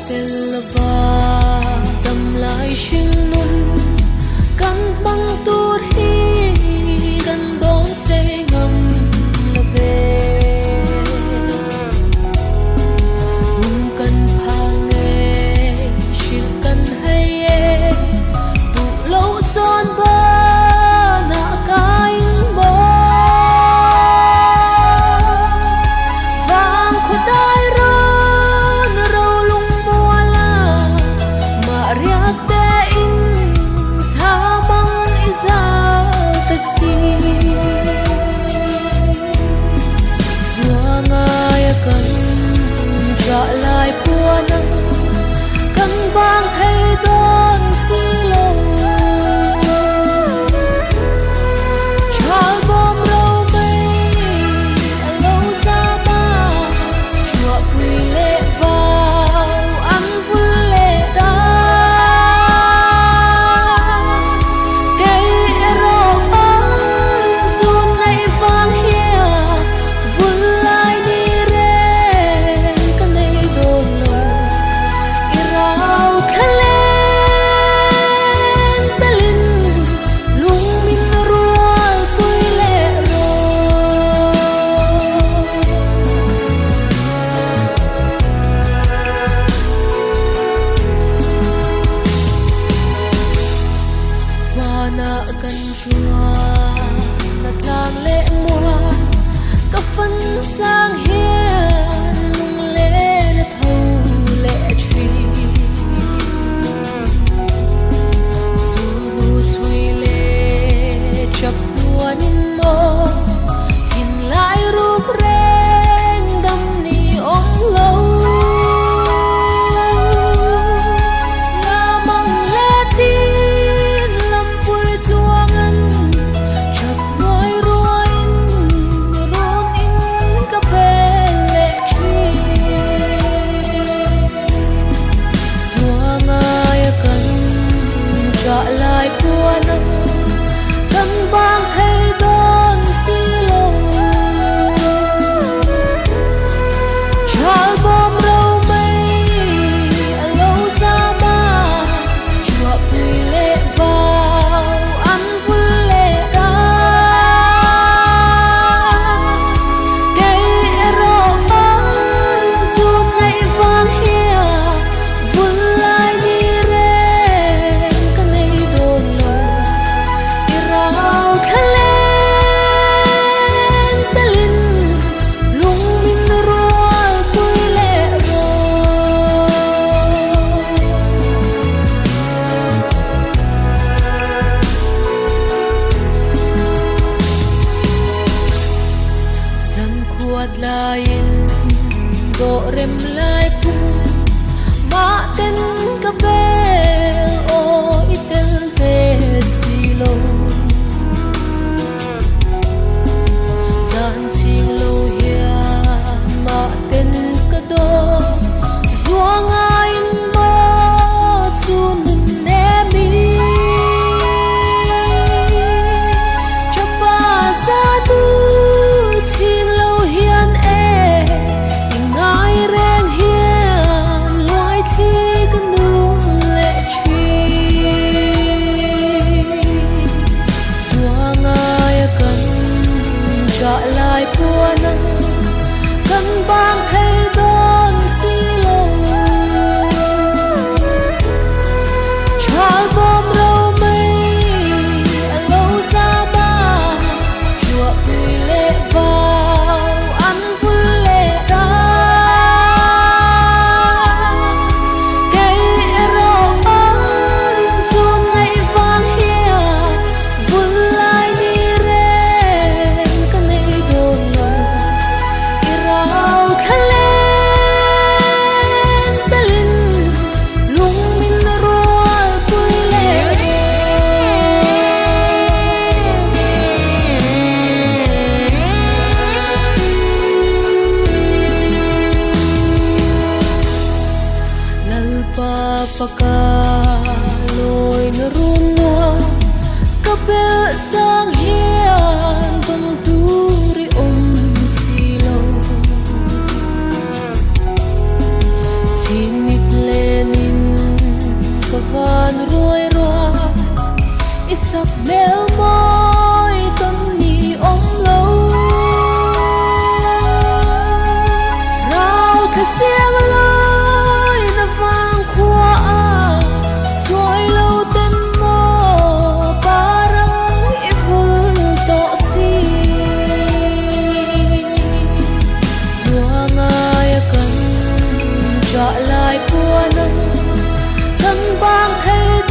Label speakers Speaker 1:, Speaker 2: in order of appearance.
Speaker 1: tel ba dam lai shin nun kan bang tur hi kan don se ngam la ve mun kan phang nge shil kan hay tu lo son ba na kai mo vang khudai trả lại của nắng căng vang thay đón xí lâu trái bom râu mây lâu ra ba chùa quỳ lệ vào ăn vui lệ đá cây rô vang xuân ngày vang hia vui lại đi cần chùa đặt làng lễ mùa các phân giang hiền lung lễ thâu lễ truy su suy lễ chập đua nín mơ thìn lại rúp reng đâm ni ống lâu trả lại của nắng căng vang thay đón xí lâu trái bom râu mây lâu ra ba chùa quỳ lệ vào ăn vui lệ đá cây rô vang suốt ngày vang hia vui lại đi lain do rem lai kum ma ten ka bel o itel ve silo zan ching lo hia ma ten ka do zuang in ma chun ne mi chapa za tu ching lo trả lại của nắng căng vang thay đón xí lâu trái bom râu mây lâu ra ba chùa quỳ lệ vào ăn vui lệ đá cây rô vang xuân ngày vang hia vui lại đi paka loi na run noa kapel sang hian dong turi silo chin mit le ban ruồi roa isak mel môi tân ni ong lâu rao khá xiang lối na vang khoa xuôi lâu tên mô parang iful to si xua ngài cần trả lại của nâng thân bang hay